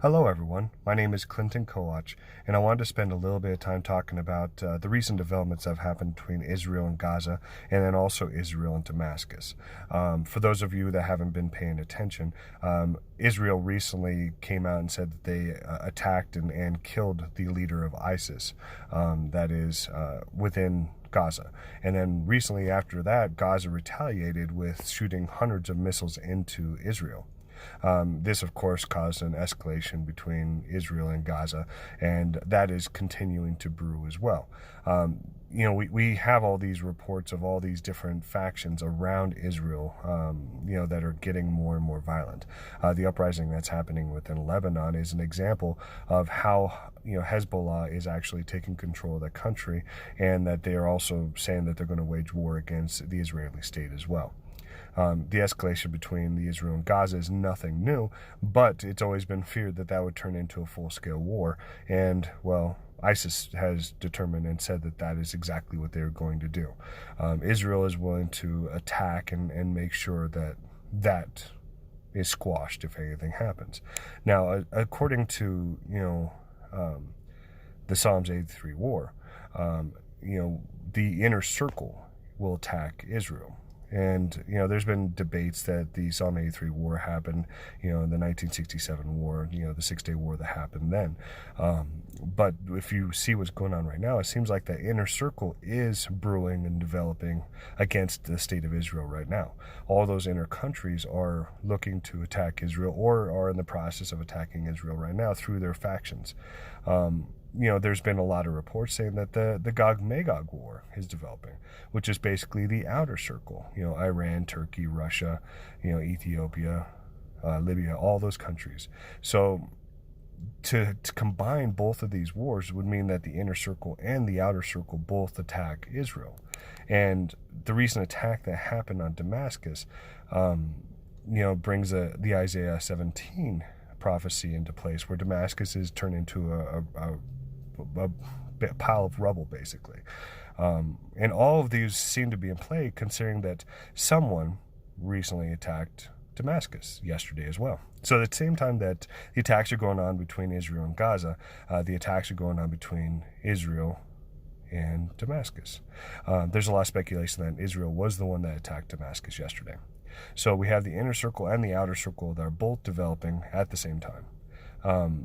Hello everyone, my name is Clinton Kowach, and I wanted to spend a little bit of time talking about the recent developments that have happened between Israel and Gaza, and then also Israel and Damascus. For those of you that haven't been paying attention, Israel recently came out and said that they attacked and killed the leader of ISIS, that is within Gaza. And then recently after that, Gaza retaliated with shooting hundreds of missiles into Israel. This, of course, caused an escalation between Israel and Gaza, and that is continuing to brew as well. We have all these reports of all these different factions around Israel, that are getting more and more violent. The uprising that's happening within Lebanon is an example of how Hezbollah is actually taking control of the country, and that they are also saying that they're going to wage war against the Israeli state as well. The escalation between the Israel and Gaza is nothing new, but it's always been feared that that would turn into a full-scale war. And, well, ISIS has determined and said that that is exactly what they're going to do. Israel is willing to attack and make sure that that is squashed if anything happens. Now, according to, the Psalms 83 war, the inner circle will attack Israel. And, there's been debates that the Psalm 83 war happened, in the 1967 war, the Six-Day War that happened then. But if you see what's going on right now, it seems like the inner circle is brewing and developing against the state of Israel right now. All those inner countries are looking to attack Israel or are in the process of attacking Israel right now through their factions. There's been a lot of reports saying that the Gog and Magog War is developing, which is basically the outer circle. Iran, Turkey, Russia, Ethiopia, Libya, all those countries. So to combine both of these wars would mean that the inner circle and the outer circle both attack Israel. And the recent attack that happened on Damascus, brings the Isaiah 17 prophecy into place, where Damascus is turned into a pile of rubble, basically. And all of these seem to be in play, considering that someone recently attacked Damascus yesterday as well. So at the same time that the attacks are going on between Israel and Gaza, the attacks are going on between Israel and Damascus. There's a lot of speculation that Israel was the one that attacked Damascus yesterday. So we have the inner circle and the outer circle that are both developing at the same time.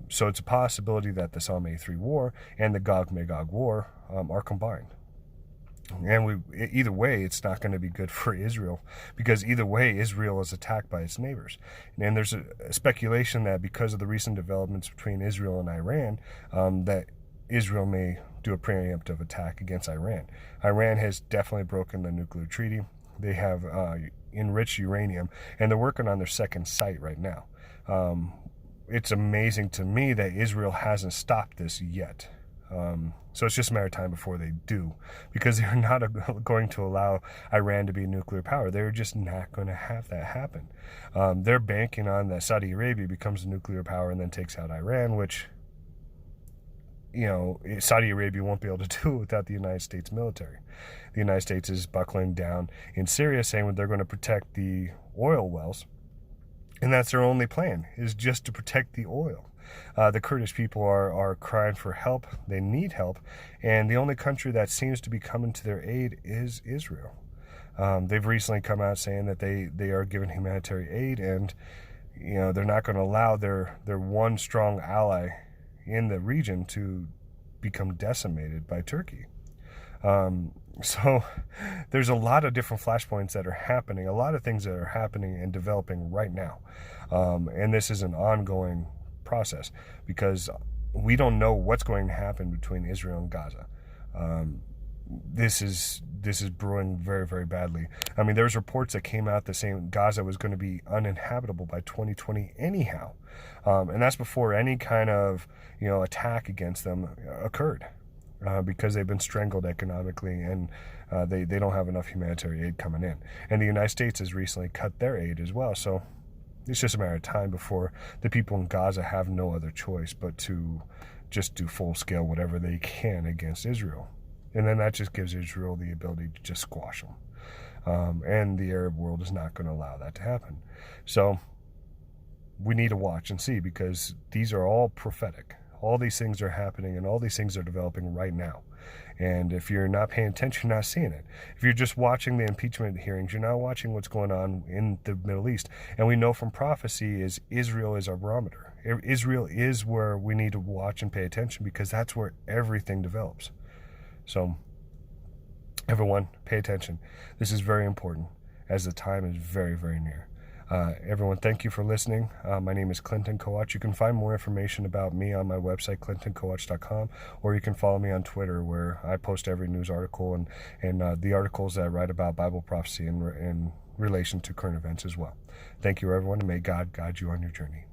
So it's a possibility that the Psalm 83 war and the Gog and Magog war are combined. And either way, it's not going to be good for Israel, because either way, Israel is attacked by its neighbors. And there's a speculation that because of the recent developments between Israel and Iran, that Israel may do a preemptive attack against Iran. Iran has definitely broken the nuclear treaty. They have enriched uranium, and they're working on their second site right now. It's amazing to me that Israel hasn't stopped this yet. So it's just a matter of time before they do, because they're not going to allow Iran to be a nuclear power. They're just not going to have that happen. They're banking on that Saudi Arabia becomes a nuclear power and then takes out Iran, which, Saudi Arabia won't be able to do without the United States military. The United States is buckling down in Syria, saying that they're going to protect the oil wells, and that's their only plan, is just to protect the oil. The Kurdish people are crying for help. They need help, and the only country that seems to be coming to their aid is Israel. They've recently come out saying that they are giving humanitarian aid, and they're not going to allow their one strong ally in the region to become decimated by Turkey. So there's a lot of different flashpoints that are happening, a lot of things that are happening and developing right now. And this is an ongoing process, because we don't know what's going to happen between Israel and Gaza. This is brewing very, very badly. I mean, there's reports that came out that saying Gaza was going to be uninhabitable by 2020 anyhow. And that's before any kind of, attack against them occurred, because they've been strangled economically, and they don't have enough humanitarian aid coming in. And the United States has recently cut their aid as well. So it's just a matter of time before the people in Gaza have no other choice but to just do full-scale whatever they can against Israel. And then that just gives Israel the ability to just squash them. And the Arab world is not going to allow that to happen. So we need to watch and see, because these are all prophetic. All these things are happening, and all these things are developing right now. And if you're not paying attention, you're not seeing it. If you're just watching the impeachment hearings, you're not watching what's going on in the Middle East. And we know from prophecy is Israel is our barometer. Israel is where we need to watch and pay attention, because that's where everything develops. So, everyone, pay attention. This is very important, as the time is very, very near. Everyone, thank you for listening. My name is Clinton Coach. You can find more information about me on my website, clintoncoach.com, or you can follow me on Twitter, where I post every news article and the articles that I write about Bible prophecy in relation to current events as well. Thank you, everyone, and may God guide you on your journey.